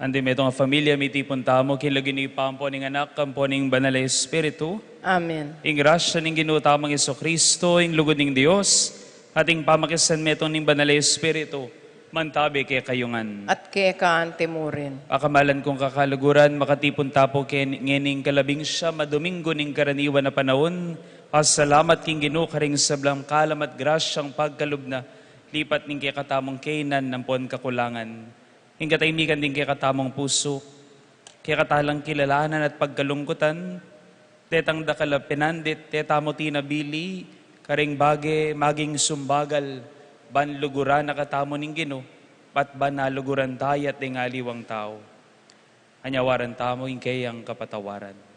Andi metong familia miti puntamo kilagin ni pampo ning anak kampo ning banal na Espiritu. Amen. Ing grasya ning ginutamang Iso Kristo, ing lugod ning Dios, ating pamakisan metong ning banal na Espiritu, mantabi kay kayungan. At kay kaan timurin. Akamalan kong kakaluguran, makatipon tapo kay ngening kalabing siya, madomingo ning karaniwan na panahon, pasalamat king Ginoo karing sablang kalam at grasyang pagkalubna, lipat ning kay katamong kainan nampon kakulangan. Ing katahimikan din kay katamong puso, kay katalang kilalanan at pagkalungkutan, tetang dakala pinandit, tetamo tinabili, karing bage, maging sumbagal, banluguran na katamo ning Ginoo, pat banaluguran tayat ng aliwang tao. Anyawaran tamo ing kay ang kapatawaran.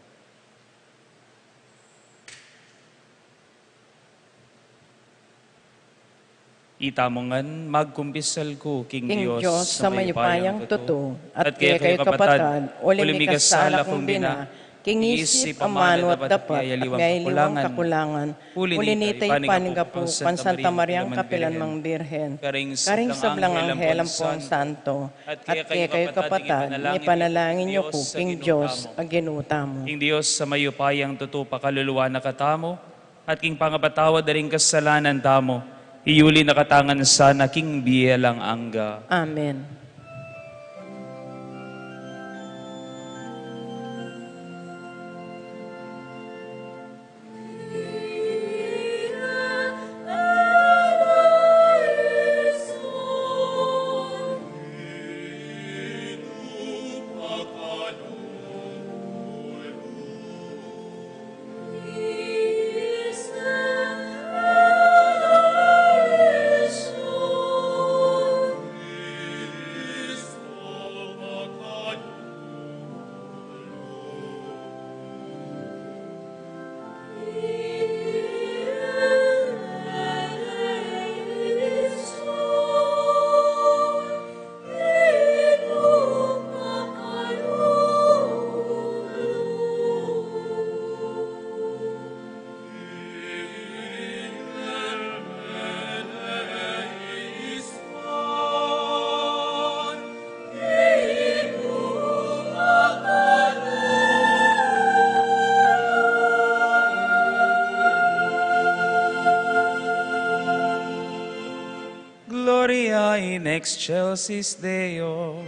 Itamongan, magkumpisal ko, King Diyos, sa mayupayang totoo, at kaya kayo kapatad, ulimikas sala kong bina, King isip amano at dapat, at ngailiwang kakulangan, ulinitay paningapu, Pansanta Mariang Kapilan Mang Birhen, karing sablang anghel ang pong santo, at kaya kayo kapatad, ipanalangin niyo ko, King Diyos, aginuta mo. King Diyos, sa mayupayang totoo pakaluluwa na katamo, at king pangapatawad na rin kasalanan tamo, iuli nakatangan sa naking biyelang angga. Amen. in excelsis Deo.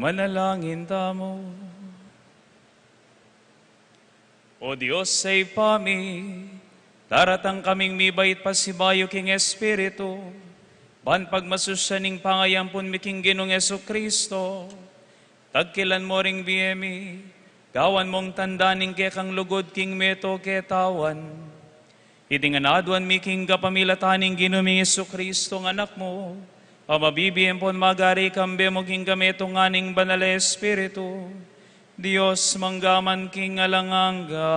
Manalangin tamo. O Diyos sa ipami, daratang kaming mibait pasibayo king Espiritu, ban pagmasusyaning pangayampun miking Ginong Yesu Kristo, tagkilan mo ring biyemi, gawan mong tandaning ke kang lugod king meto ke tawan, itinganadwan miking kapamilataning Ginuming Yesu Kristo ng anak mo, pamabibiyem pon magari kambe mo king gameto nganing banal Espiritu, Diyos manggaman king alanganga.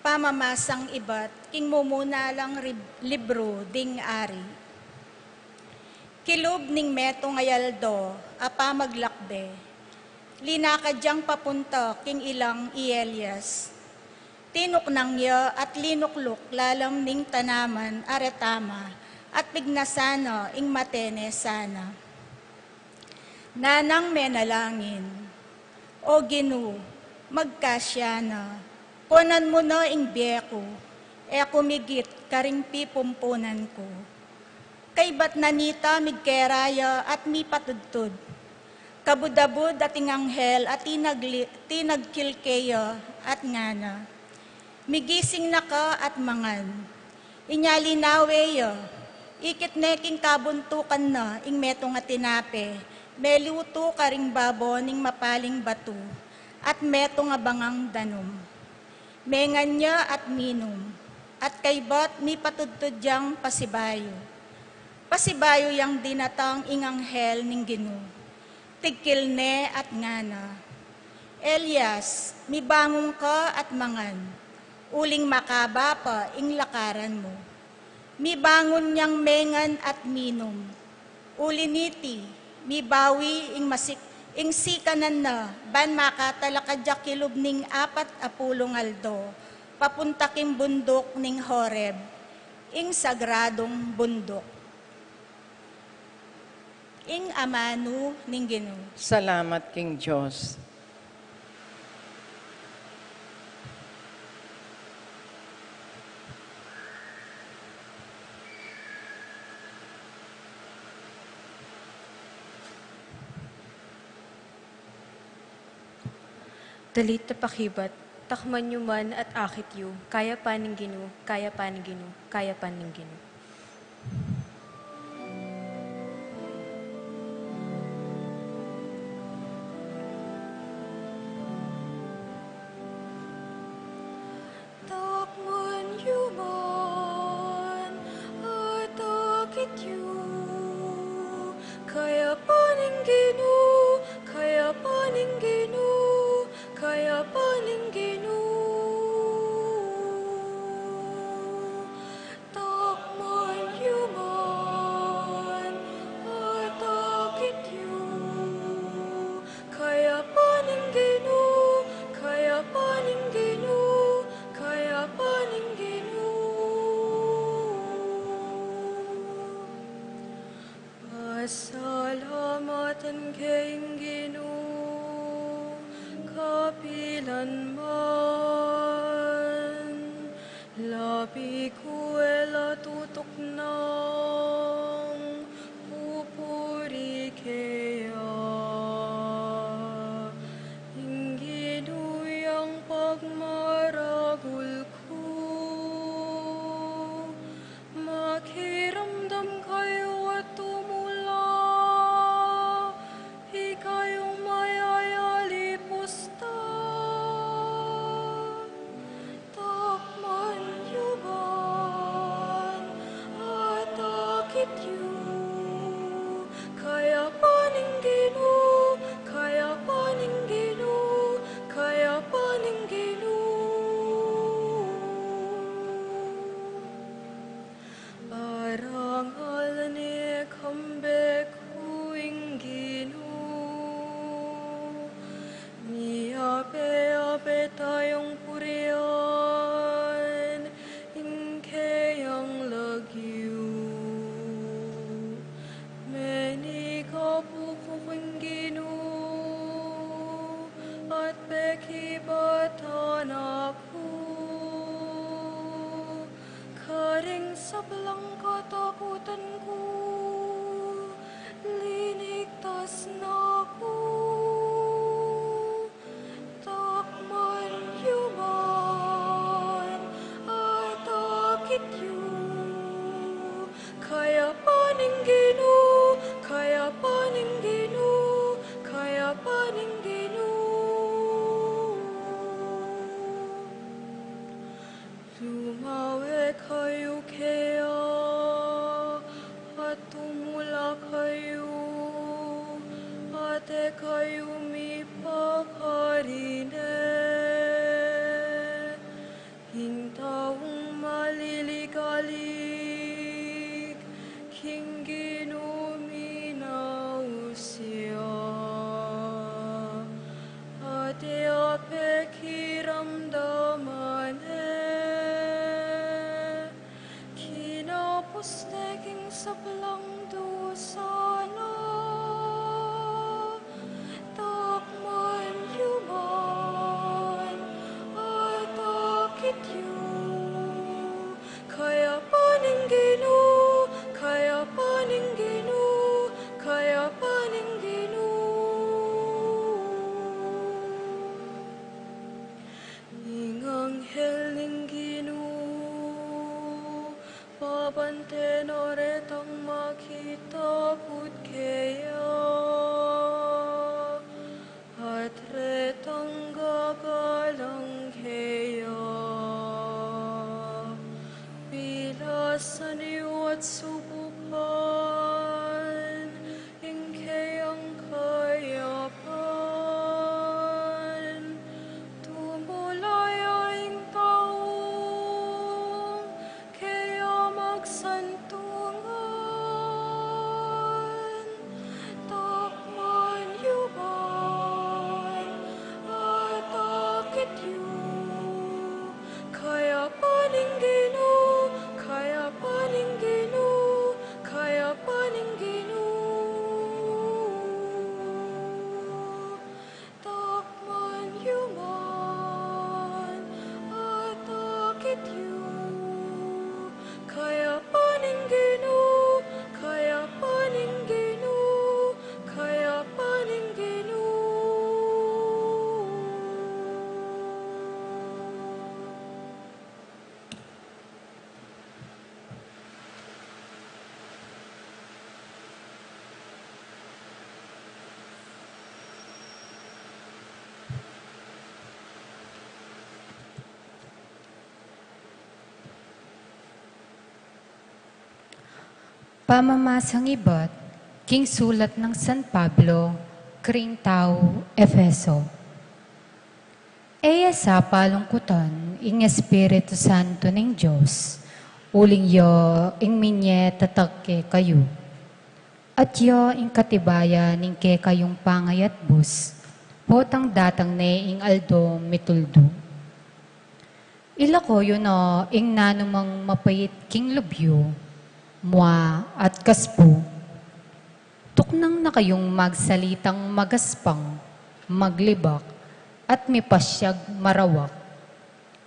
pamamasang iba't king mumunalang libro ding ari. Kilob ning meto ngayaldo, apa maglakbe. Linakadyang papunta king ilang Elias. Tinok nang ya at linuklok lalam ning tanaman aretama at pignasana ing matene sana. Nanang menalangin, o Ginu, magkasya na, ponan mo na ing biyeko, e kumigit karing pipumpunan ko. Kay ba't nanita migkeraya at mi patudtud, kabudabud at ing anghel at tinagkilkeya at ngana. Migising na ka at mangan, inyalinawe ya, ikit neking kabuntukan na ing metong at tinape, meluto karing babo ning mapaling batu, at metong abangang danom. Mengan niya at minum, at kay ba't mi patudtudyang pasibayo. Pasibayo yang dinatang ing anghel ning Ginu, tigkil ne at ngana. Elias, mi bangon ka at mangan, uling makaba pa ing lakaran mo. Mi bangon niyang mengan at minum, uliniti, mi bawi ing sikanan na, ban makatalakadya kilob ning 40 aldo, papunta king bundok ning Horeb, ing sagradong bundok. Ing amanu ning Ginoo. Salamat king Diyos. Dalit na pakibat, takman nyo man at akit yu, kaya paning Ginu, kaya paning Ginu, kaya paning Ginu. Takman yu man at akit yu, kaya paning Ginu, kaya paning Ginu, kaya paning Ginu. Takman yu man at akit yu, kaya paning Ginu, kaya paning Ginu, kaya paning Ginu. Pasalamatan kayong Ginu, kapilan man, labi ko ela tutok ng pupuri kaya. Inginuyang pagmaragul ko, makiramdam kayo at tumula, ikayong mayayali pusta. Takman yu man at akit yu, kaya paning Ginu, kaya paning Ginu, kaya paning Ginu. Parangal ni kambe kuing Ginu, miape-ape tayong purian, ingkayang lagyu. Meni kapuko kuing Ginu, at pekibatan ako, karing sablang katakutan ko, linigtas na ako. Takman yu man at akit yu, kaya paning Ginu, kaya paning Ginu, kaya paning Ginu. Lumawe kayo kaya at tumula kayo, ate kayo mi pakarine. Pamamasang iba't king sulat ng San Pablo, kring tao, Efeso. Eya sa palungkutan, ing Espiritu Santo ng Diyos, uling yo, ing minye tatagke kayo. At yo, ing katibaya, ning ke kayong pangayat bus, potang datang ne ing aldo mituldo. Ila ko yun o, ing nanumang mapait king lubyo, mua at kaspo. Tuknang na kayong magsalitang magaspang, maglibak, at may pasyag marawak.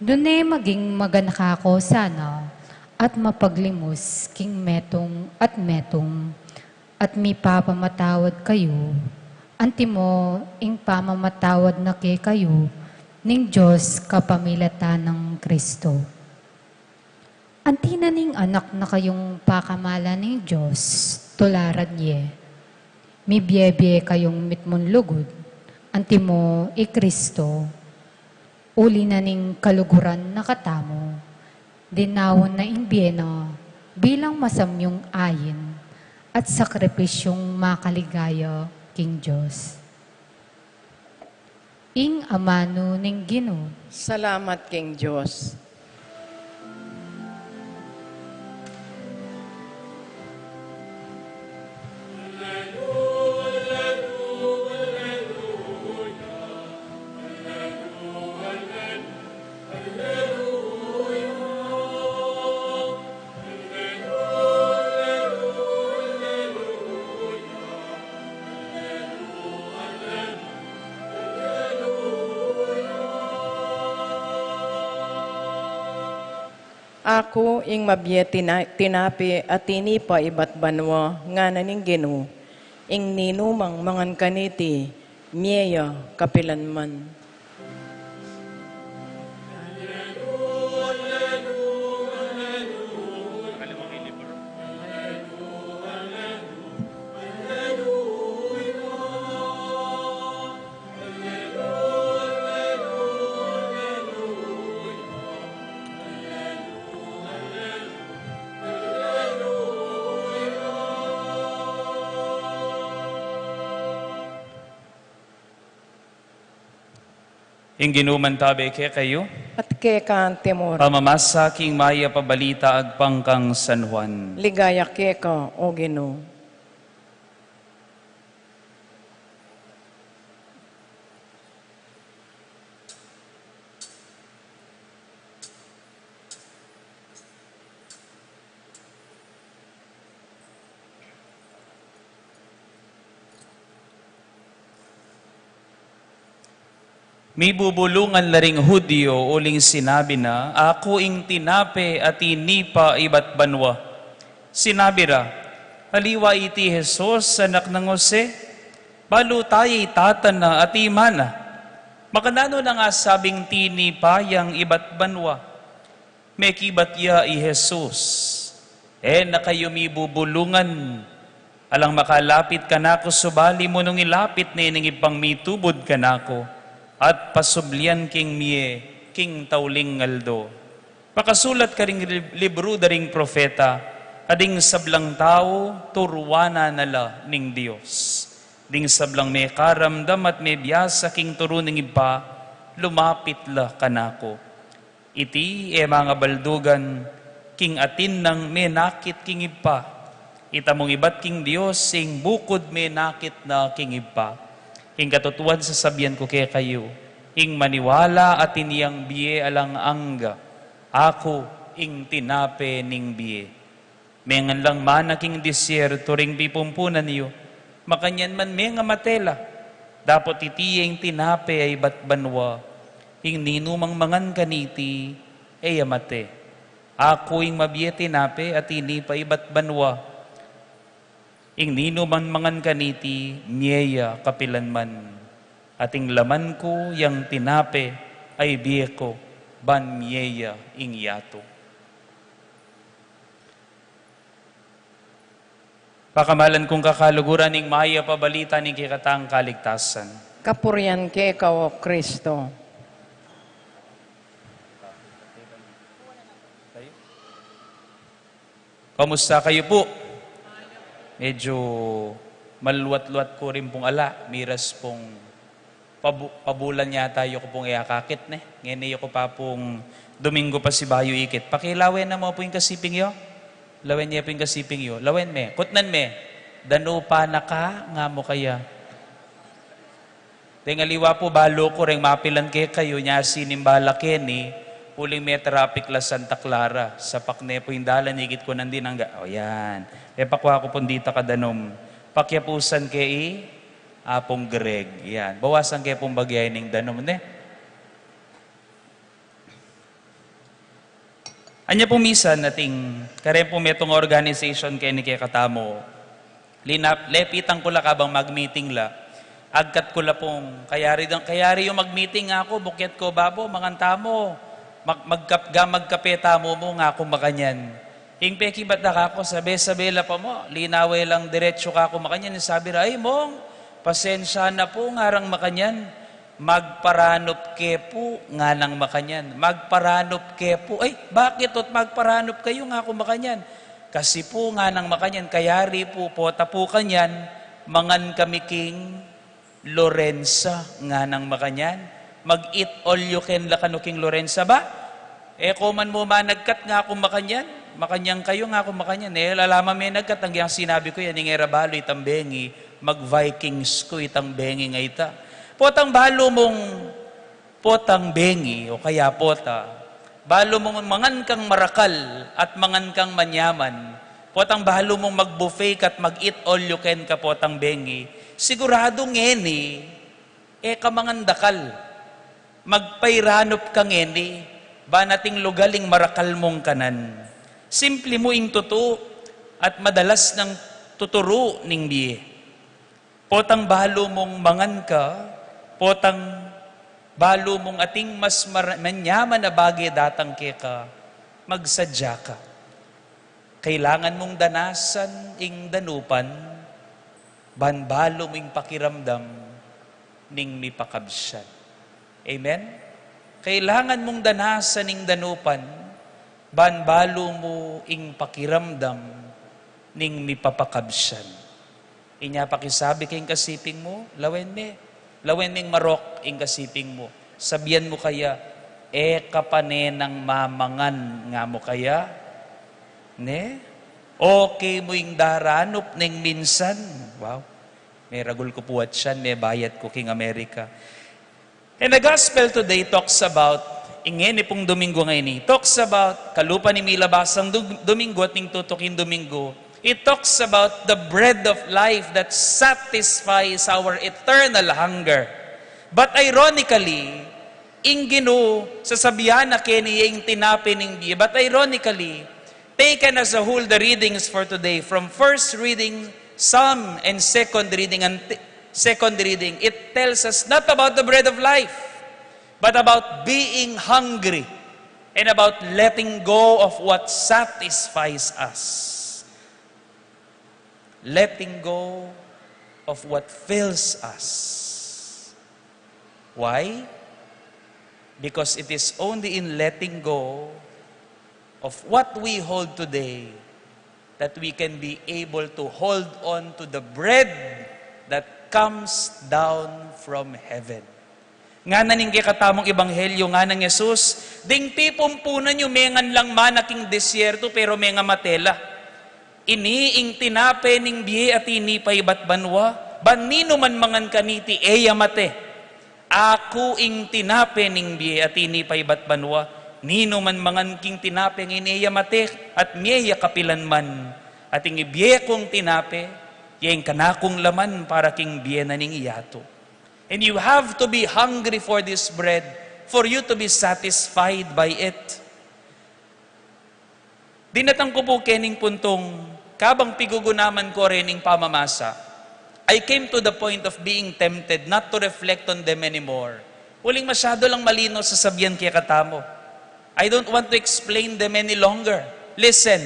Dunay maging maganakako sana, at mapaglimos king metong, at may papamatawad kayo, antimo ing pamamatawad na ke kayo, ning Diyos kapamilatan ng Kristo. Antina ning anak na kayong pakamala ng Diyos, tularan niye. Mi biyebe kayong mitmon lugod, antimo i Kristo, uli na ning kaluguran na katamo, dinawon na imbyeno bilang masamyong ayin at sakripisyong makaligaya king Diyos. Ing amano ning Ginoo. Salamat king Diyos. Ako ing mabye tinapi at tinipa iba't banwa nga naning Ginoo, ing ninumang mangan kaniti, miya kapilanman. Ing ginuman tabi ke kayo, At ke ka temor, pamamasa king maya pabalita agpangkang San Juan. ligaya ke ka, o Ginoo. May bubulungan laring Hudyo uling sinabi na, ako ing tinape at inipa iba't banwa. Sinabi ra, haliwa iti Jesus, anak ng Jose, balo tayo itatan na at imana. Makanano na nga sabing tinipa yang iba't banwa. May kibatya i Jesus. Na kayo may bubulungan. Alang makalapit ka na ako, subali mo nung ilapit na ining ipang mitubod ka na ako. At pasublian king miye, king tauling ngaldo. Pakasulat ka ring libro daring profeta, ading sablang tao, turuana nala ning Diyos. Ding sablang may karamdam at may biyasa king turo ning iba, lumapit la kanako. Iti mga baldugan, king atin ng may nakit king iba. Itamong ibat king Diyos, sing bukod may nakit na king iba. Ing katutuan sa sabihan ko kaya kayo, ing maniwala at iniyang biye alang angga, ako ing tinape ning biye. Mengan lang manaking disyerto ring pipumpunan niyo, makanyan man menga matela, dapat itiyeng tinape ay batbanwa, ing ninumang mangan kaniti, ay amate. Ako ing mabiye tinape at inipa iba't banwa, ing nino man mangan kaniti, miyeya kapilanman. Ating laman ko, yang tinape, ay biye ko, ban miyeya ing yato. Pakamalan kong kakaluguran ing maya pabalita ning kikatang kaligtasan. Kapurian ke ka, o Kristo. Kamusta kayo po? medyo maluwat-luwat ko rin pong ala, miras pong pabulan yata yung ko pong iakakit ne. Ngayon ko pa pong Domingo pa si bayo ikit. Pakilawen na mo po yung kasiping yo. Lawen niya po yung kasiping yo. Lawen me. Kutnan me. Dano pa na ka nga mo kaya. Tingaliwa po balo ko ring mapilan kayo niya sinimbala ni uling may traffic la Santa Clara. Sa pakne po yung dalan, higit ko nandin hangga. O yan. E pakwa ko po dito kadanom. Pakyapusan kay Apong Greg. Yan. Bawasan kay pong bagay ning danom. Ne? Anya po misan nating karen po metong organization kay ni kay katamo. Lepitan ko la kabang mag-meeting la. Agkat ko la pong kayari yung mag-meeting ako, bukyat ko babo, manganta mo. Magkapeta mo nga kung makanyan. Hingpeki ba't na ako, sabi la pa mo, linaway lang diretso ka kung makanyan. Sabi ra, ay mong, pasensya na po, ngarang makanyan. Magparanop ke po, nga nang makanyan. Magparanop ke po, ay bakit ot magparanop kayo nga kung makanyan? Kasi po nga nang makanyan, kayari po, pota po kanyan, mangan kami King Lorenza, nga nang makanyan. Mag-eat all you can lakano King Lorenza ba? Kuman mo managkat nga kung makanyang kayo nga kung makanyan. Lalaman may nagkat, ang sinabi ko yan, yung erabalo itang bengi, mag-Vikings ko itang bengi nga ita. Potang balo mong potang bengi, o kaya pota, balo mong mangan kang marakal at mangan kang manyaman, potang balo mong mag-buffet at mag-eat all you can ka potang bengi, siguradong ngeni, kamangan dakal. Magpairanop ka ngeni, ba nating lugaling marakal mong kanan. Simple mo ing tuto at madalas ng tuturo ning biye. Potang balo mong mangan ka, potang balo mong ating mas manyaman na bagay datang ka, magsadya ka. Kailangan mong danasan ing danupan, banbalo mong pakiramdam ning mipakabsyan. Amen? Kailangan mong danasan ing danupan, banbalo mo ing pakiramdam ning mipapakabsyan. Inya pakisabi kayong kasiping mo, lawen ning marok ing kasiping mo. Sabihan mo kaya, kapanenang mamangan nga mo kaya? Ne? Okay mo ing daranop ning minsan. Wow. May ragul ko puwat siyan, may bayad ko King America. And the gospel today talks about, ingeni pong Domingo ngayon, talks about, kalupa ni Milabasang Domingo at ning tutukin Domingo, it talks about the bread of life that satisfies our eternal hunger. But ironically, ingino, sasabihan na keniya ing tinapining diya, but ironically, taken as a whole the readings for today, from first reading, Psalm, and second reading, it tells us not about the bread of life, but about being hungry and about letting go of what satisfies us. Letting go of what fills us. Why? Because it is only in letting go of what we hold today that we can be able to hold on to the bread that comes down from heaven. Nga naning katamong ebanghelyo nga ng Jesus, ding pipumpunan nyo mengan lang manaking desyerto pero menga matela. Iniing tinape ning biye at inipay bat banwa, banino man mangan kaniti eya mate. Ako ing tinape ning biye at inipay bat banwa, nino man mangan king tinape ng eya mate at miya kapilan man. At ing ibiye kong tinape, yang kanakong laman para king biyena ning iyato. And you have to be hungry for this bread for you to be satisfied by it. Dinatang ko po kening puntong kabang pigugunaman ko rin ning pamamasa. I came to the point of being tempted not to reflect on them anymore. Huling masyado lang malino sa sabihan kaya katamo. I don't want to explain them any longer. Listen,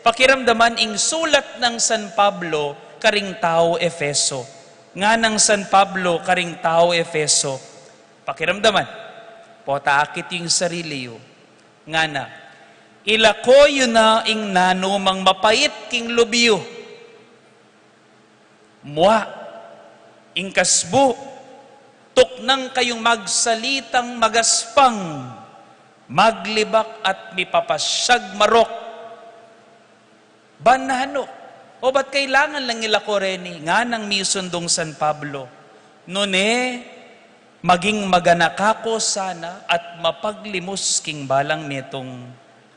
pakiramdaman ing sulat ng San Pablo karing tao Efeso. Nga ng San Pablo karing tao Efeso. Pakiramdaman. Potaakit yung sarili yo. Nga na. Ilakoyo na ing nanumang mapait king lubiyo. Mua, ingkasbu, tuknang kayong magsalitang magaspang, maglibak at mipapasyag marok. Banano, o ba't kailangan lang nila ko reni, nga nang misundong San Pablo, nune, maging maganakako sana at mapaglimos king balang netong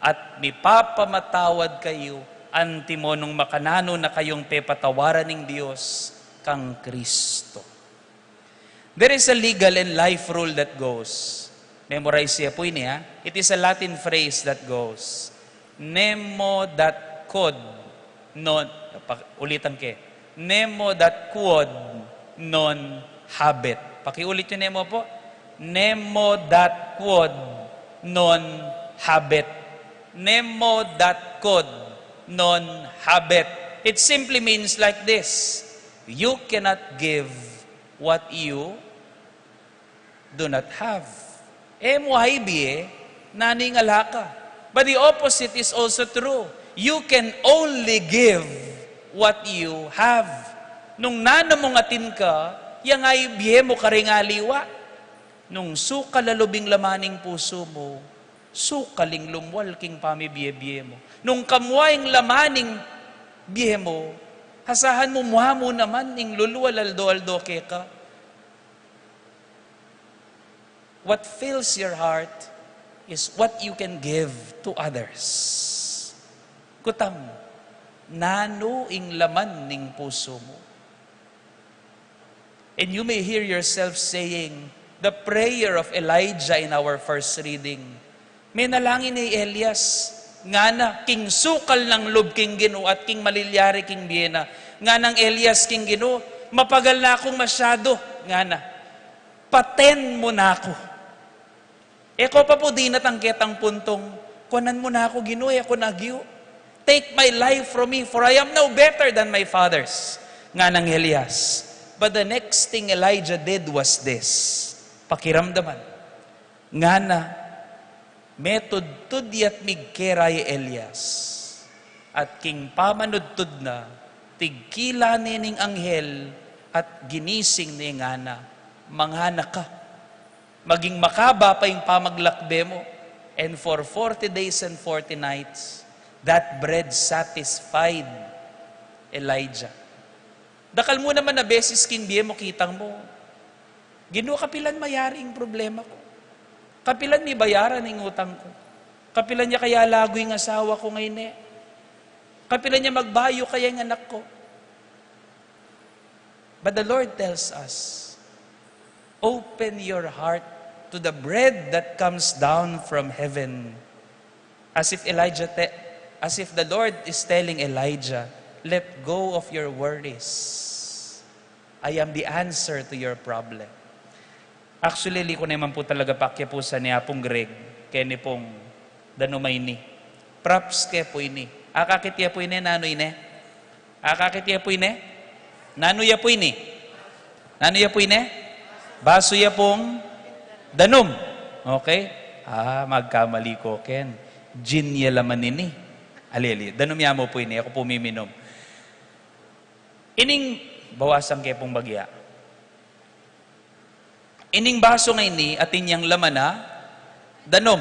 at mipapamatawad kayo antimo nung makanano na kayong pepatawaran ng Diyos kang Kristo. There is a legal and life rule that goes. Memorize siya po ini ha. It is a Latin phrase that goes, nemo dat quod non, ulitan ke, nemo dat quod non habet. Pakiulit yung nemo po. Nemo dat quod non habet. Nemo dat quod non habet. It simply means like this. You cannot give what you do not have. Mo haibi naning alaka. But the opposite is also true. You can only give what you have. Nung nanamong atin ka, yang ay biye mo karingaliwa. Nung sukalalubing lamaning puso mo, sukaling lumwal king pamibiye-biye mo. Nung kamuayang lamaning biye mo, hasahan mo muha mo naman ning luluwalaldo-aldo ke ka. What fills your heart is what you can give to others. Kutam, nano ing laman ning puso mo. And you may hear yourself saying, the prayer of Elijah in our first reading, may nalangin ni Elias, nga na, king sukal ng lub king Ginoo at king malilyari king Biena, nga ng Elias king Ginoo, mapagal na akong masyado, nga na, paten mo na ako. Eko pa po di natangketang puntong, kunan mo na ako Ginoo, ako nagyo. Take my life from me, for I am no better than my fathers. Nga ng Elias. But the next thing Elijah did was this. Pakiramdaman. Nga na, metod-tud yat migkeray Elias. At king pamanudtud na, tigkila nining anghel at ginising ni nga na, manghana ka. Maging makaba pa yung pamaglakbe mo. And for 40 days and 40 nights, that bread satisfied Elijah. Dakal mo naman na beses king biye mo kitang mo. Ginoo, kapilan mayaring problema ko. Kapilan ni bayaran ng utang ko. Kapilan niya kaya lagoy ng asawa ko ngayon eh. Kapilan niya magbayo kaya ng anak ko. But the Lord tells us, open your heart to the bread that comes down from heaven. As if the Lord is telling Elijah, let go of your worries. I am the answer to your problem. Actually, li ko naman po talaga pakya po sa ni Apong Greg, kaya ni pong danumay ni. Props kaya po ini. Akakit ya po ini, nano ini? Akakit ya po ini? Nano ya po ini? Nano ya po ini? Baso ya pong danum. Okay? Magkamali ko, Ken. Gin ya laman ini. Ali, danum ya mo po ini. Ako po miminom. Ining bawasan kaya pong bagya. Ining baso ngay ni atin yang laman na danom.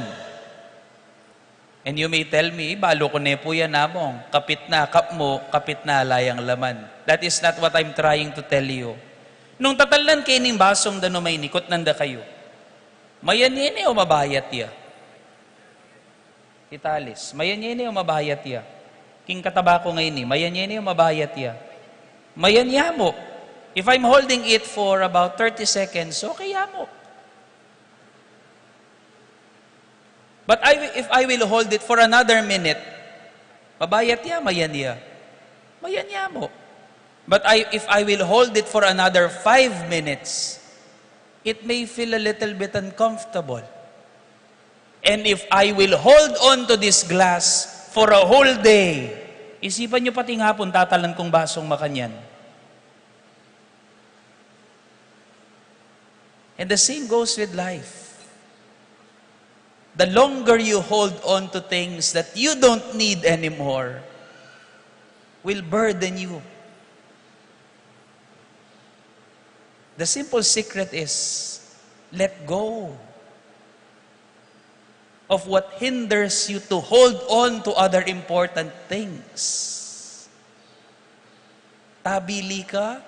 And you may tell me, balo ko ne po yan namong, kapit na kap mo, kapit na layang laman. That is not what I'm trying to tell you. Nung tatalan kayo ning basong danom ay nikot nanda kayo. Mayan yun o mabayat ya? Italis, mayan yun o mabayat ya? King katabako ngayon ni, mayan yun o mabayat ya? Mayan ya mo. If I'm holding it for about 30 seconds, okay ya mo. But if I will hold it for another minute, mabayat ya, mayan ya. Mayan ya mo. But if I will hold it for another 5 minutes, it may feel a little bit uncomfortable. And if I will hold on to this glass for a whole day, isipan nyo pati nga hapon tatalan kong basong makanyan. And the same goes with life. The longer you hold on to things that you don't need anymore, will burden you. The simple secret is, let go of what hinders you to hold on to other important things. Tabili ka,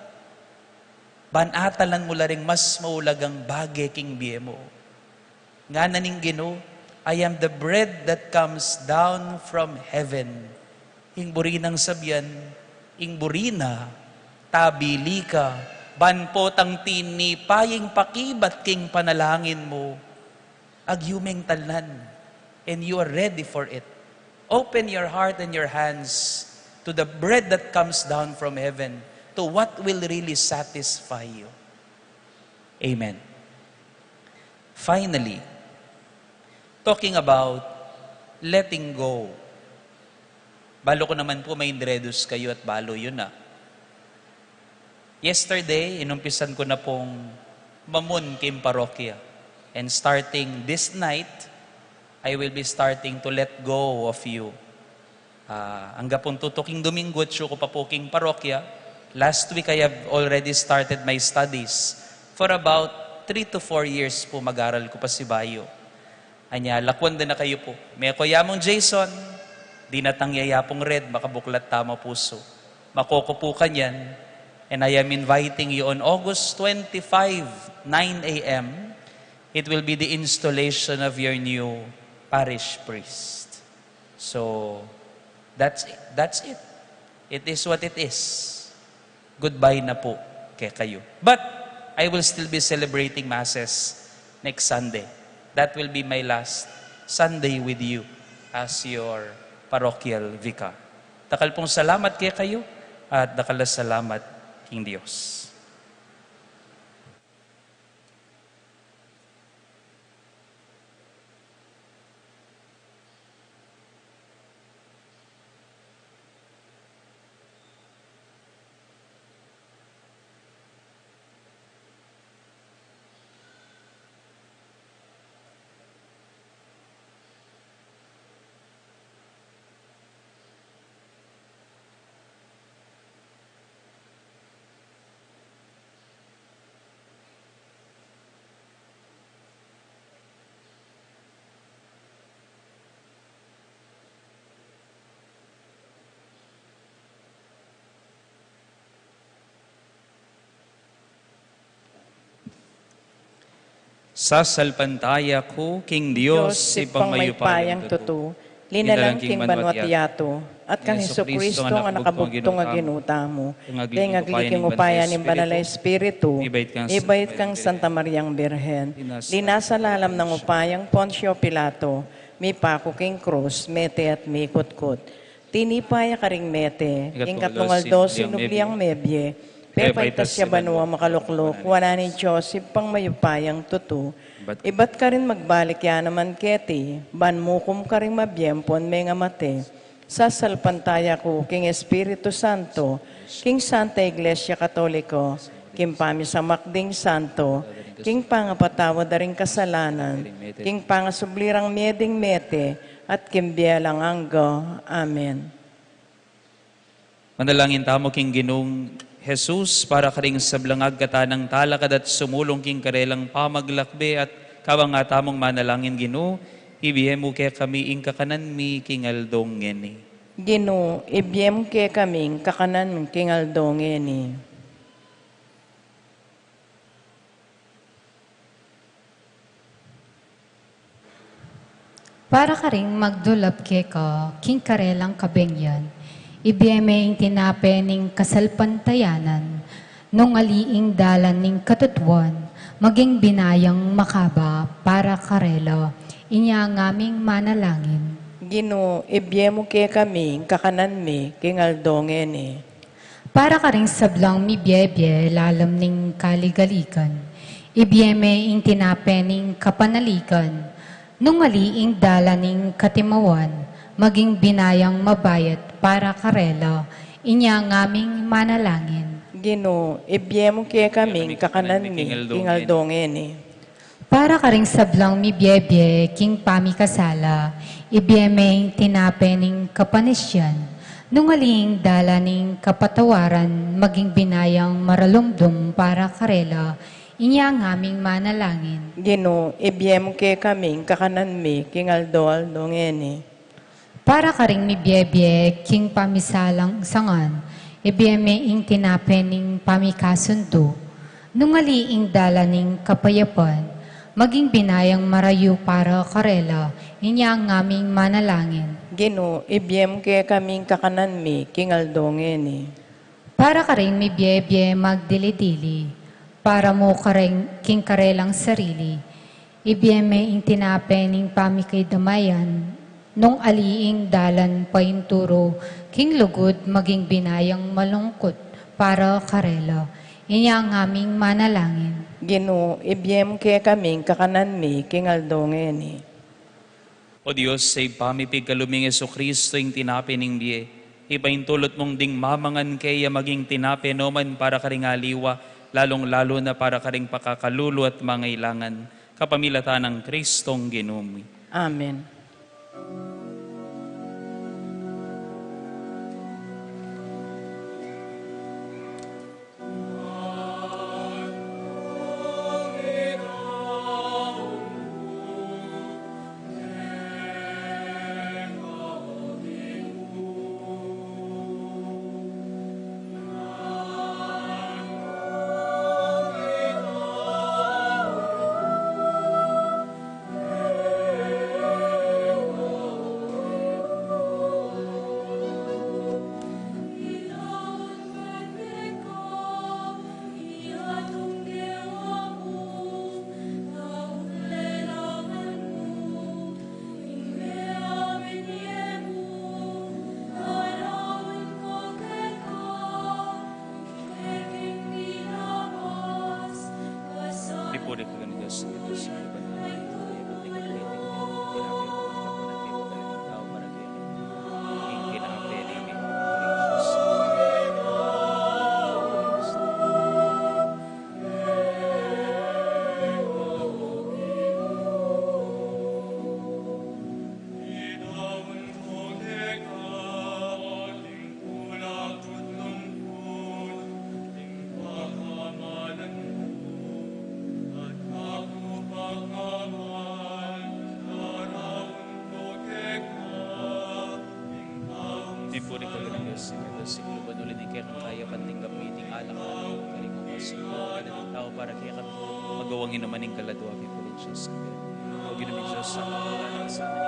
banatalan mo laring mas maulagang bagay king biye mo. Nga naning Ginoo, I am the bread that comes down from heaven. Ing burinang sabyan, ing burina, tabili ka, banpot ang tini, paying pakibat king panalangin mo, agyumeng talan, and you are ready for it. Open your heart and your hands to the bread that comes down from heaven, to what will really satisfy you. Amen. Finally, talking about letting go. Balo ko naman po may indredos kayo at balo yun na. Yesterday, inumpisan ko na pong mamun kim parokya. And starting this night, I will be starting to let go of you. Ang gapon tutuking Domingo, ko pa po king parokya. Last week, I have already started my studies. For about 3 to 4 years po mag-aral ko pa si Bayo. Anya, lakwan din na kayo po. May kuyamong Jason, di natangyayapong red, makabuklat tama puso. Makukupukan yan. And I am inviting you on August 25, 9 a.m. It will be the installation of your new parish priest. So, that's it. It is what it is. Goodbye na po kay kayo. But, I will still be celebrating masses next Sunday. That will be my last Sunday with you as your parochial vicar. Takal pong salamat kay kayo at dakalas salamat King Diyos. Sasalpantaya ko, King Diyos, ipang mayupayang tutu, linalang king banwat yato, at kang Heso Kristo nga nakabugtong nga ginuta mo, kay ngagliking upaya ni Banal na Espiritu, ibait kang Santa Mariang Birhen, linasalalam ng upayang Poncio Pilato, mi pako king krus, mete at mi kutkut, tinipaya karing mete, ing katlungal dosi nubliang mebye, pepaitas siya banwa makaluklok, wala ni Joseph pang mayupayang tutu. Ibat ka rin magbalik yan naman keti, banmukum ka rin mabyempon may nga mate. Sasalpantaya ko, King Espiritu Santo, King Santa Iglesia Katoliko, King Pami sa Makding Santo, King Pangapatawa daring kasalanan, King Pangasublirang Mieding Mete, at King Bialang Anggo. Amen. Manalangin tamo King Ginong Jesus, para karing sablangag katanang talakad at sumulong king karelang pamaglakbe at kawanga tamong manalangin Ginoo, ibiyem mo kaya kami ing kakanan mi king aldong ngeni. Ginoo, ibiyem kaya kami ing kakanan king aldong ngeni. Para karing magdulap kay ka, king karelang kabengyan, ibiyeme ing tinape ning kasalpantayanan, nung aliing dalan ning katutuan, maging binayang makaba para karelo, inya ngaming manalangin. Ginoo, ibiyemo kaya kami, kakanan mi, king aldongen eh. Para karing sablang mi biyebye, lalam ning kaligalikan, ibiyeme ing tinape ning kapanalikan, nung aliing dalan ning katimawan, maging binayang mabayat para karelo, inya ngaming manalangin. Ginoo, ibiyemo kaya kami, kakanan mi, king aldongen eh. Para karing sablang mi biyebye, king pami kasala, ibiyeme tinape ning kapanisyan, Nungaling dalaning kapatawaran, maging binayang maralumdum para karela, inya ang aming manalangin. Ginoo, ibiyem ke kaming kakanan mi, kingaldo-aldo ngeni. Para karing mi biyebye, king pamisalang sangan, ibiyeme ing tinapening pamikasundo, nungaliing dalaning kapayapan, maging binayang marayo para karela, inya ang aming manalangin. Ginoo, ibiyem ke kaming kakanan mi, kingaldo ngeni. Para karing mi biyebye magdili-dili, para mo karing king karelang sarili, ibiyeme ing tinapening pamikay damayan, nung aliing dalan painturo, king lugod maging binayang malungkot para karela, inya ang aming manalangin. Ginoo, ibiyem ke kaming kakanan mi, kingaldo ngeni. O Diyos, sa ipamipig kaluming Kristo yung tinape ning biye, ipaintulot mong ding mamangan kaya maging tinape noman para karing aliwa, lalong-lalo na para karing pakakalulu at mangailangan, kapamilatan ng Kristong Ginoo. Amen. Para kaya kami magawangin naman ng kaladwa, Pipulin Diyos. O ginamit Diyos sa mga ng sana.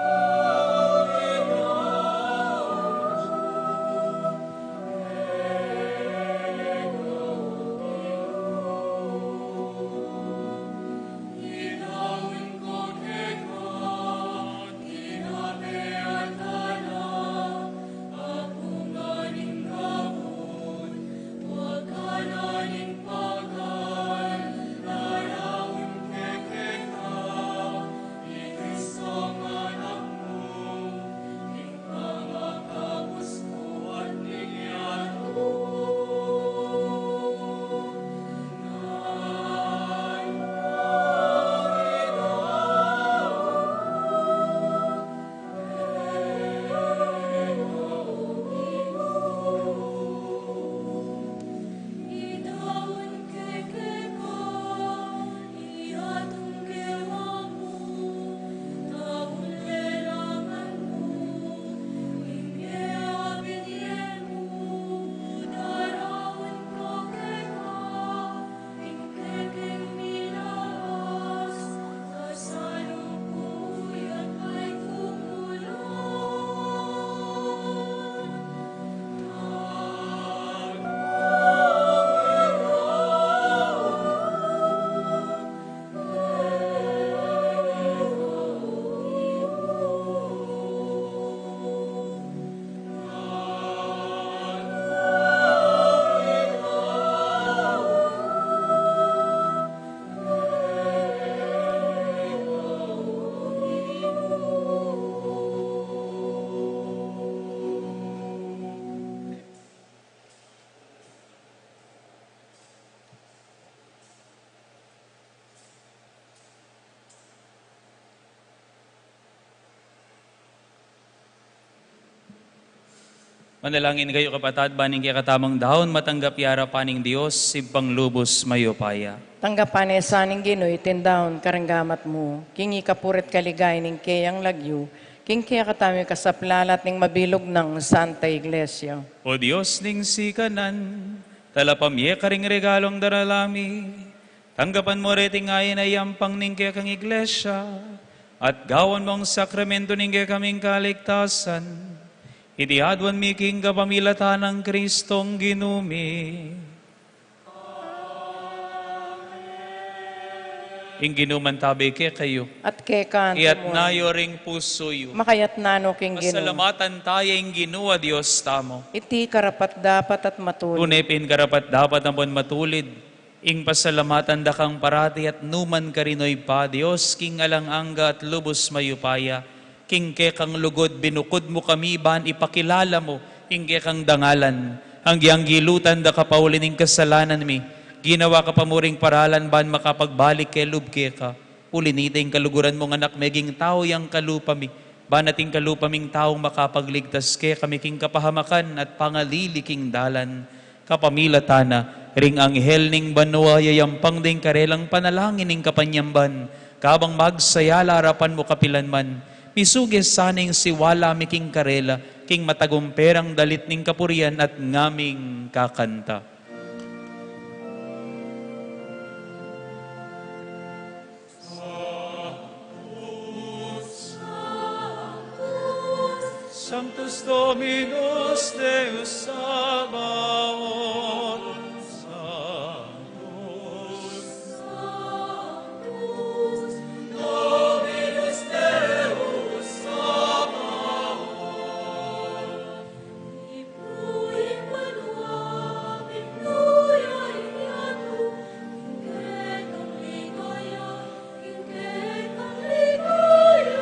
Manalangin kayo kapatad, baning kaya katamang dahon, matanggap yara paning Diyos, simpang lubos mayopaya. Tanggapan e saning Ginoy, tindahon karanggamat mo, kingi kapurit kaligay ning kayang lagyo, king kaya katami kasaplalat ning mabilog ng Santa Iglesia. O Diyos ning sikanan, talapamye karing regalong daralami, tanggapan mo reting ayin ay yampang ning kaya kang iglesia, at gawan mong sakramento ning kaya kaming kaligtasan, itiadwan mi king kapamilatan ng Kristong ginumi. Ing ginuman tabi ke kayo, At kekan iyat nayo ring pusoyo. makayat nano king Ginoy. Masalamatan tayo ing ginua Diyos tamo. Iti karapat dapat at matulog. Kunepin karapat dapat naman matulid. Ing pasalamatan dakang parati at numan karinoy pa Diyos, king alang angga at lubos mayupaya. King kekang lugod, binukod mo kami, ban ipakilala mo, king kekang dangalan. Ang gilutan da kapaulin ing kasalanan mi. Ginawa ka pamuring paralan, ban makapagbalik kay lubke ka. Ulinita ing kaluguran mong anak, meging tao yang kalupami. Banating kalupaming taong makapagligtas ke kami king kapahamakan at pangaliliking dalan. Kapamilatana, ring anghel ning banwa yayampang ding karelang panalangin ning kapanyamban. Kabang magsayala harapan mo kapilanman. Misuges saning siwala mi king karela, king matagumperang dalit ning kapurian at ngaming kakanta. Sanctus Dominus Deus Sabaoth, Sanctus, Sanctus, Dominus Deus Sabaoth, Iplui manuam, Ipluya iniatu, Ingketang ligaya, Ingketang ligaya,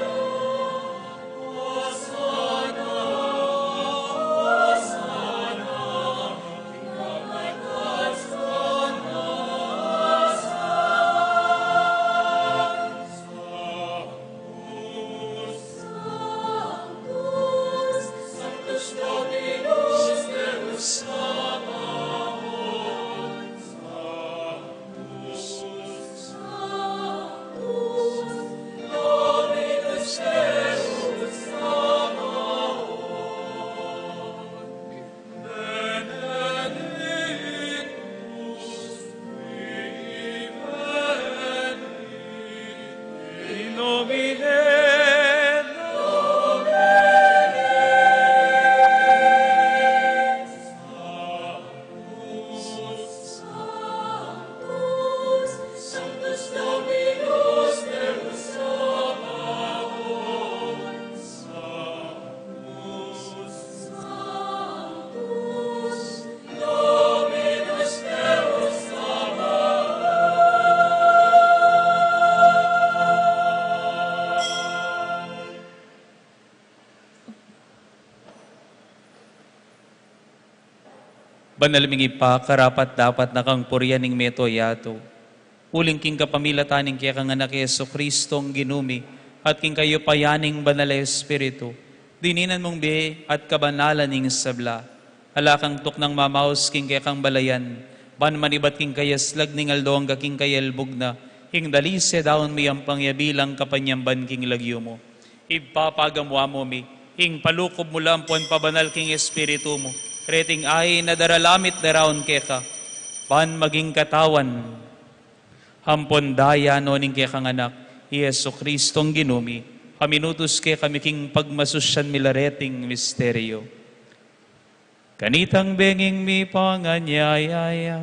Banalming ipa, karapat dapat nakang puryaning meto yato. Uling king kapamilataning kaya kang anak Yeso Kristong ginumi, at king kayo payaning banal Espiritu, dininan mong bihe at kabanalan ning sabla. Alakang tuk ng mamaus king kaya kang balayan, ban manibat king kayaslag ning aldoang king kayalbog na, king dalise daon mi ang pangyabilang kapanyamban king lagyo mo. Ipapagamwa mo mi, king palukob mo lampuan pabanal king Espiritu mo, reting ay nadaralamit daraon keka, pan maging katawan, hampon daya noning kekang anak, Yeso Kristong ginumi, paminutos ke kami king pagmasusyan milareting misteryo. Kanitang benging mi panganyayaya,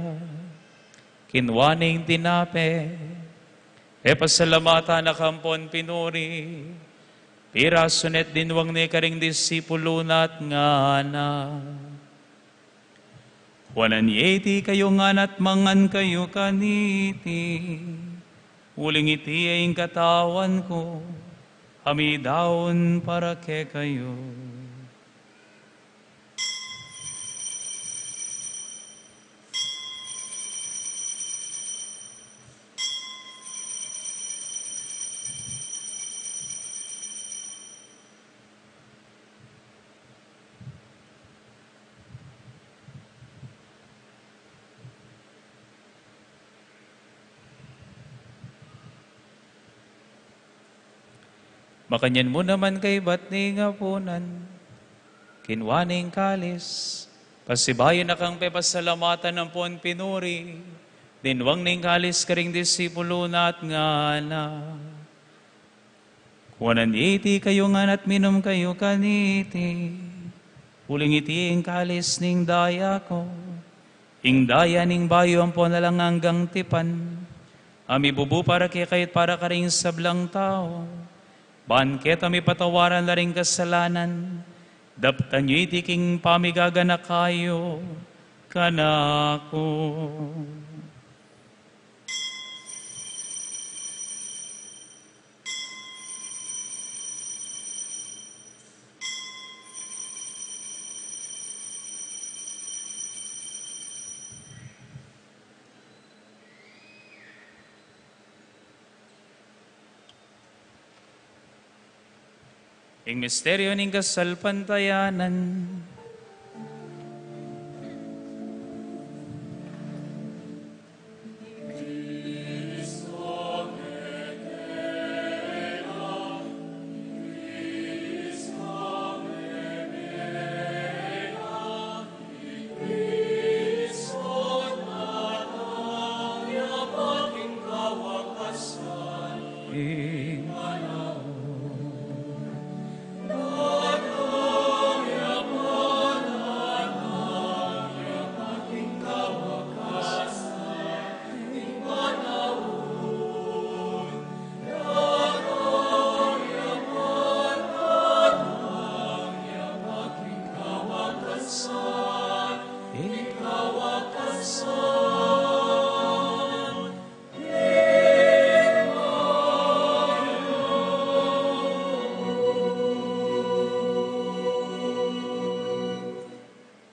kinwaning tinape, pasalamata na kampon pinuri, pirasunet dinwang ni karing disipulo na't nga na. 180 kayo nganat mangan kayo kaniti. Uling iti ay katawan ko, hamidaon para ke kayo. Makanyan mo naman kay batning apunan, kinwaning kalis, pasibayo na kang pepasalamatan ng puan pinuri, dinwang ning kalis karing disipulo na at nga na. Kuwanan iti kayo nga at minum kayo kaniti, uling iti ang kalis ning daya ko, ing daya ning bayo ang puan na lang hanggang tipan, ami bubu para kayat para karing sablang tao, banket ami patawaran na rin kasalanan, daptan nyo itiking pamigagana kayo, kanako. Ing misteryo ning kasalpantayanan,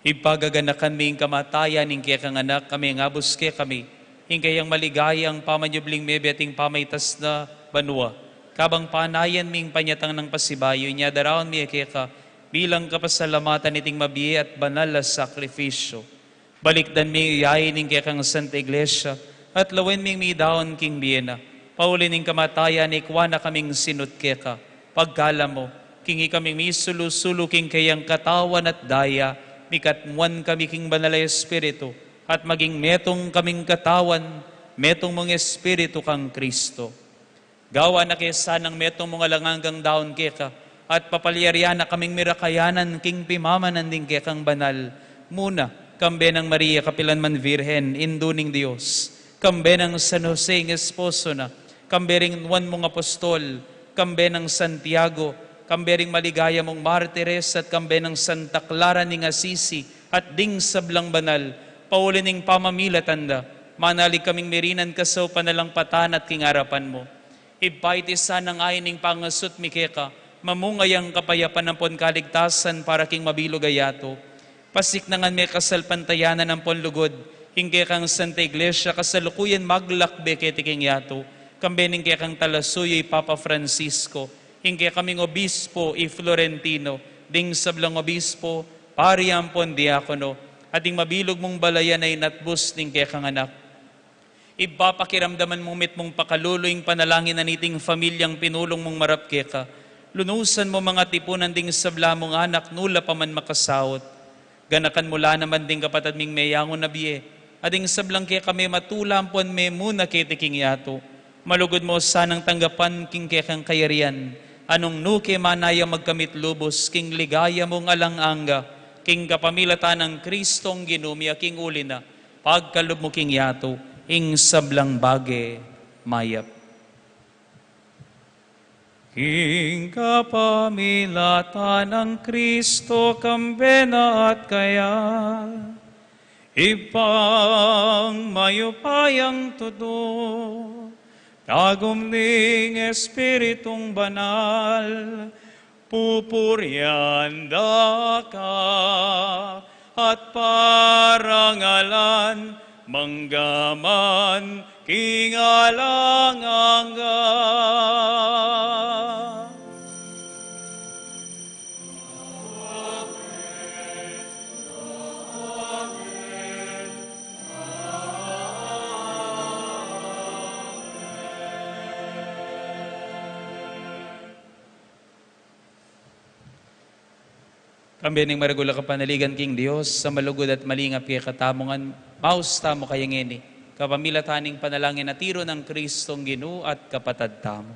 ipagagana kaming kamatayan, ing kaya kang anak kami, nga buske kami, ing kayang maligayang pamanyubling mebe ating pamaitas na banwa. Kabang panayan ming panyatang ng pasibayo, niya daraon mi kaya ka, bilang kapasalamatan iting mabiye at banal na sakripisyo. Balikdan mi yayin ing kaya kang Santa Iglesia, at lawen ming mi daon king biyena. Paulin ing kamatayan, ikwa na kaming sinut kaya ka. Pagkala mo, kingi kaming mi sulu-sulu king kayang katawan at daya, mikatmuan kami king banalay Espiritu, at maging metong kaming katawan, metong mong Espiritu kang Kristo. Gawa na kesa ng metong mga langanggang daon keka, at papalyaryan na kaming mirakayanan king pimamanan ding kekang banal. Muna, kambe ng Maria Kapilanman Virhen, induning Diyos, kambe ng San Jose ng esposo na, kambe ring nuwan mong apostol, kambe ng Santiago, kambering maligaya mong martires at kambe ng Santa Clara ning Assisi at ding sablang banal, paulining pamamilatanda, manalig kaming merinan kasaw panalangpatan at kingarapan mo. Ipaitisa ng ayining pangasut mikeka, mamungayang kapayapan ng pon kaligtasan para king mabilugayato. Pasiknangan may kasalpantayanan ng pon lugod, hingke kang Santa Iglesia kasalukuyan maglakbe ketiking yato, kambening kaya kang talasuyoy Papa Francisco, hingke kaming obispo i Florentino, ding sablang obispo, pariampon diakono, at ding mabilog mong balayan ay natbus ding kaya kang anak. Ipapakiramdaman mong mit mong pakaluluing panalangin na niting familyang pinulong mong marap keka. Lunusan mo mga tipunan ding sabla mong anak, nula pa man makasawot. Ganakan mula naman ding kapatad ming mayangon na biye, ading sablang kaya kami matulampon me muna kitiking yato. Malugod mo sanang tanggapan king kaya kang kayarian, anong nuke manaya magkamit lubos, king ligaya mong alanganga, king kapamilatan ng Kristong ginumia, king ulina, pagkalub mo king yato, ing sablang bage mayap. King kapamilatan ng Kristo, kambena at kaya, ipang mayupayang todo, tagom ning Espiritong banal, pupuryan da ka, at parangalan, manggaman, kingalanganga. Kambening maragula ka panaligan king Dios, sa malugod at malingap kay katamongan, maus tamo kayang ngeni, kapamilataning panalangin na tiro ng Kristong Ginoo at kapatad tamo.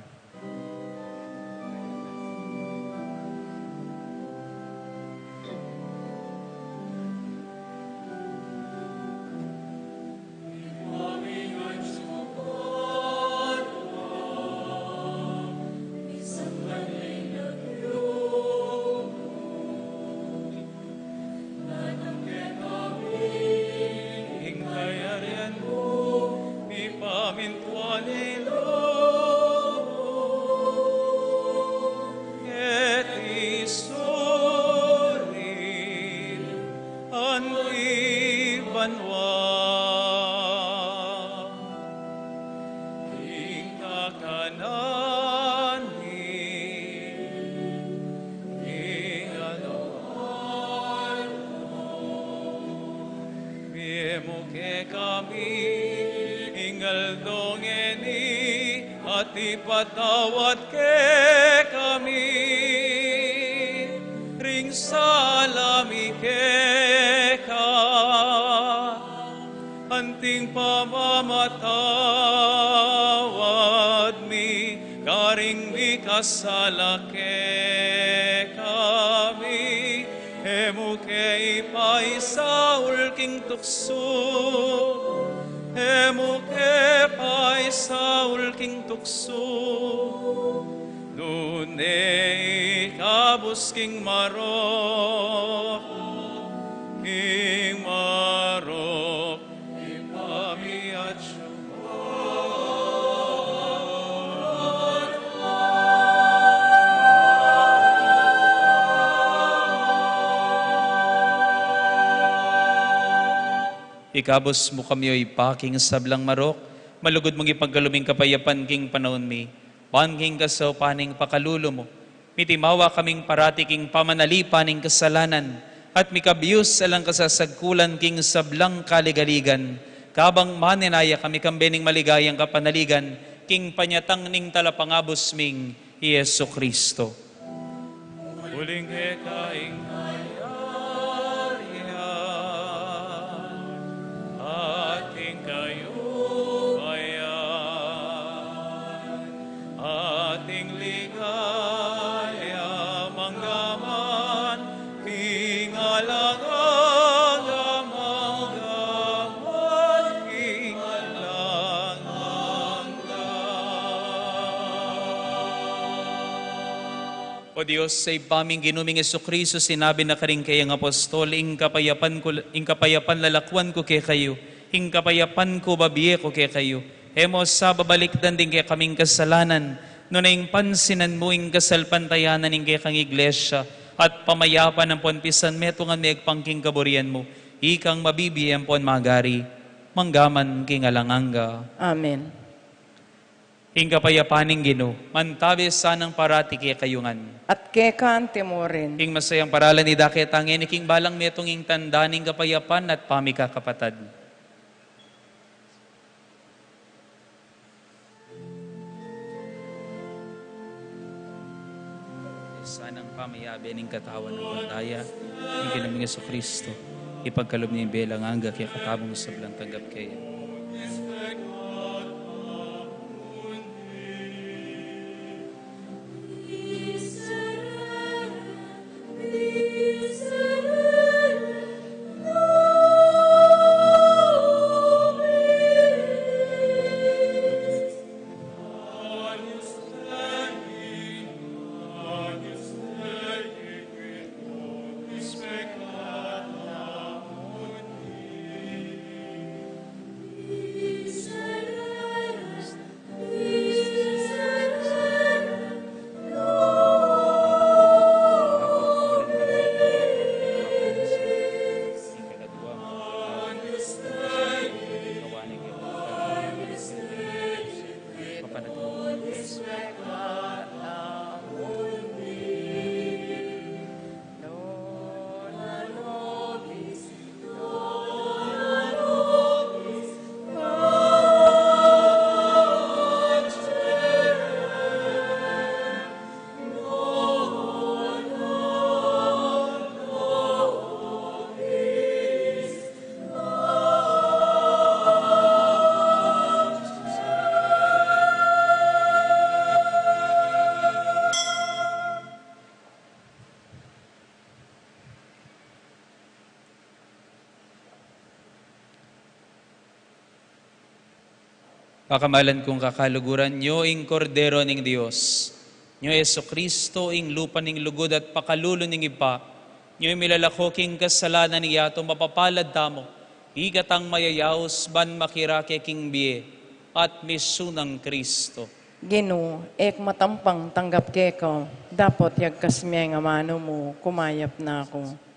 Ipatawad ke kami, ring salami ke ka, anting pamamatawad mi, karing mi kasala ke kami, hemu ke ipaisaul king tukso, hemu ke paisaul king tukso, dunay kabus king marok, ipami at ikabos mo kami o ipaking sablang marok, malugod mong ipagkaluming kapayapan king panahon mi, panking kasaw paning pakalulo mo, mitimawa kaming parati king pamanalipaning kasalanan, at mikabiyos alang kasasagkulan king sablang kaligaligan, kabang maninaya kami kambening maligayang kapanaligan, king panyatang ning talapangabos ming Yesu Kristo. Uling kaing O Diyos, sa ipaming ginuming Jesucristo, sinabi na karing kayang apostol, ing kapayapan lalakwan ko kay kayo, ing kapayapan ko babiye ko kay kayo. Hemo sa babalikdan din kay kaming kasalanan, no na ing pansinan mo ing kasalpantayanan ing kay kang iglesia, at pamayapan ng ponpisan metungan may agpangking kaburian mo, ikang mabibiyan pon magari, manggaman king alanganga. Amen. Ing kapayapaning Ginoo, mantabi sanang parati kay kayungan. At kekan timorin. Ing masayang paralan ni Dakit angin, iking balang metong ing tandaning kapayapan at pamika kapatad. Sanang pamayabi ning katawan ng bandaya, ing kinaming Jesucristo, ipagkalob niya yung belang hangga kaya katabong sa belang tanggap kaya. Pakamalan kong kakaluguran, nyo ing kordero ning Dios. Nyo Yesu Kristo ing lupa ning lugod at pakalulo ning ipa. Nyo milalako king kasalanan ni yato mapapalad tamo. Igatang mayayaos ban makirake king biye at misunang Kristo. Gino, ek matampang tanggap ke ko. Dapat yagkas miya nga mano mo, kumayap na ako.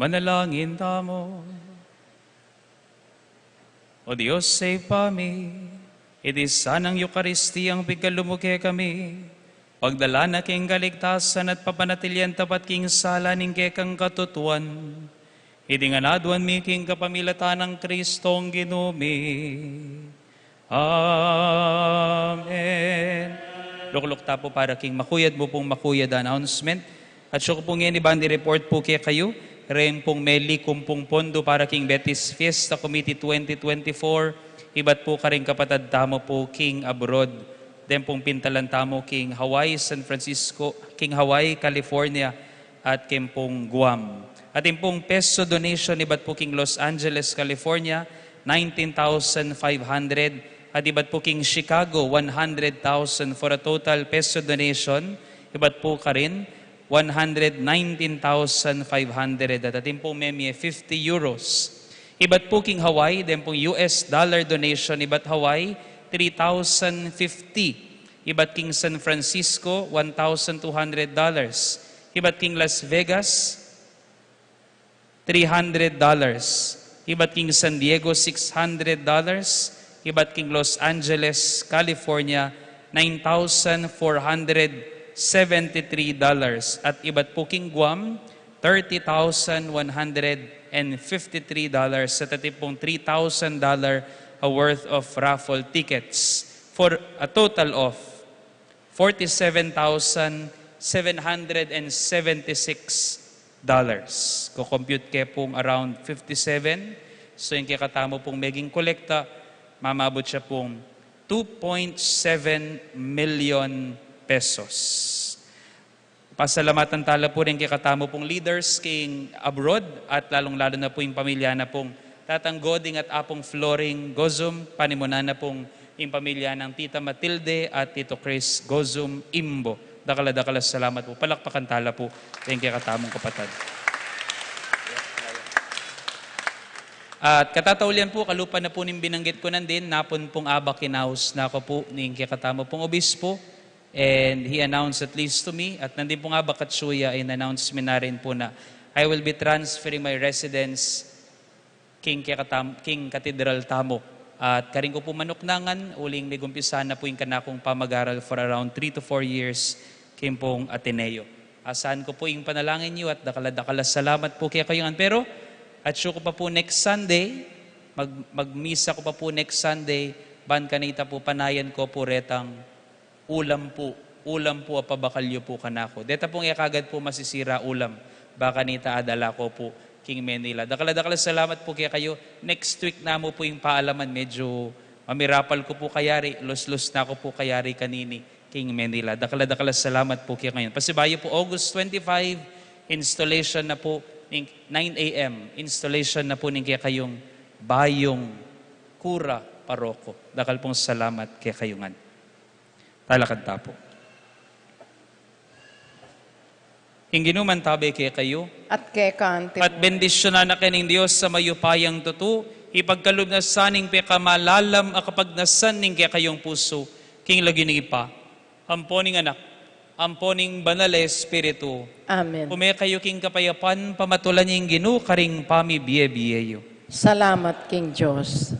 Manalangin tamo. O Diyos, say pami, iti sanang Eukaristiyang pigalumuke kami, pagdala na king kaligtasan at papanatilyan tapat king sala ning kekang katutuan, iti nga naduan mi king kapamilatan ng Kristong ginumi. Amen. Lukluk tapo para king makuyad mo pong makuyad announcement. At siya ko pong yan ibang report po kaya kayo. Ren pong meli kumpong pondo para king Betis Fiesta Committee 2024. Ibat po ka rin kapatad tamo po king abroad. Den pong pintalan tamo king Hawaii, San Francisco, king Hawaii, California at king pong Guam. At yung pong peso donation ibat po king Los Angeles, California, 19,500. At ibat po king Chicago, 100,000 for a total peso donation. Ibat po ka rin 119,500 at ating pong memye 50 euros. Ibat po king Hawaii, then pong US dollar donation, ibat Hawaii, 3,050. Ibat king San Francisco, $1,200. Ibat king Las Vegas, $300. Ibat king San Diego, $600. Ibat king Los Angeles, California, $9,473 at iba't po king Guam, $30,153 at ating pong $3,000 worth of raffle tickets for a total of $47,776. Kukompute kayo pong around 57. So yung kikatamo pong meging kolekta, mamabot siya pong 2.7 million pesos. Pasalamatan tala po rin kay katamo pong leaders king abroad at lalong-lalo na po yung pamilya na pong Tatang Goding at Apong Floring Gozum, panimunan na pong yung pamilya ng Tita Matilde at Tito Chris Gozum Imbo. Dakala-dakala salamat po. Palakpakan tala po rin kay katamong kapatid. At katataulian po, kalupa na po ning binanggit ko nandin, napon pong abak hinaus na ako po ning kay katamo pong obispo. And he announced at least to me, at nandun po nga Bakatsuya, in-announcement na rin po na I will be transferring my residence King Cathedral Tamo. At karing ko po manuknangan, uling nigumpisa na po yung kanakong pamag-aral for around 3 to 4 years king pong Ateneo. Asahan ko po yung panalangin niyo at dakala-dakala salamat po kaya kayong pero at sure ko pa po next Sunday, magmisa ko pa po next Sunday, ban kanita po panayan ko po retang ulam po apabakalyo po kanako. Deta pong kagad po masisira ulam. Baka nita adala ko po King Manila. Dakala-dakala salamat po kaya kayo. Next week na mo po yung paalaman. Medyo mamirapal ko po kayari. Los-los na ko po kayari kanini King Manila. Dakala-dakala salamat po kaya ngayon. Pasibayo po August 25, installation na po 9 a.m. Installation na po ng kaya kayong Bayong Kura Paroko. Dakal pong salamat kaya kayungan. Talakad tapo. Hinginuman tabi kaya kayo. At kay kante At bendisyonan na kaning Diyos sa mayupayang tutu. Ipagkalub na saning pekamalalam akapagnasan ning kaya kayong puso. King lagi ning ipa. Amponing anak. Amponing banal espiritu. Amen. Umay kayo king kapayapan pamatulan niyong ginu karing pami biye-biyeyo. Salamat King Diyos.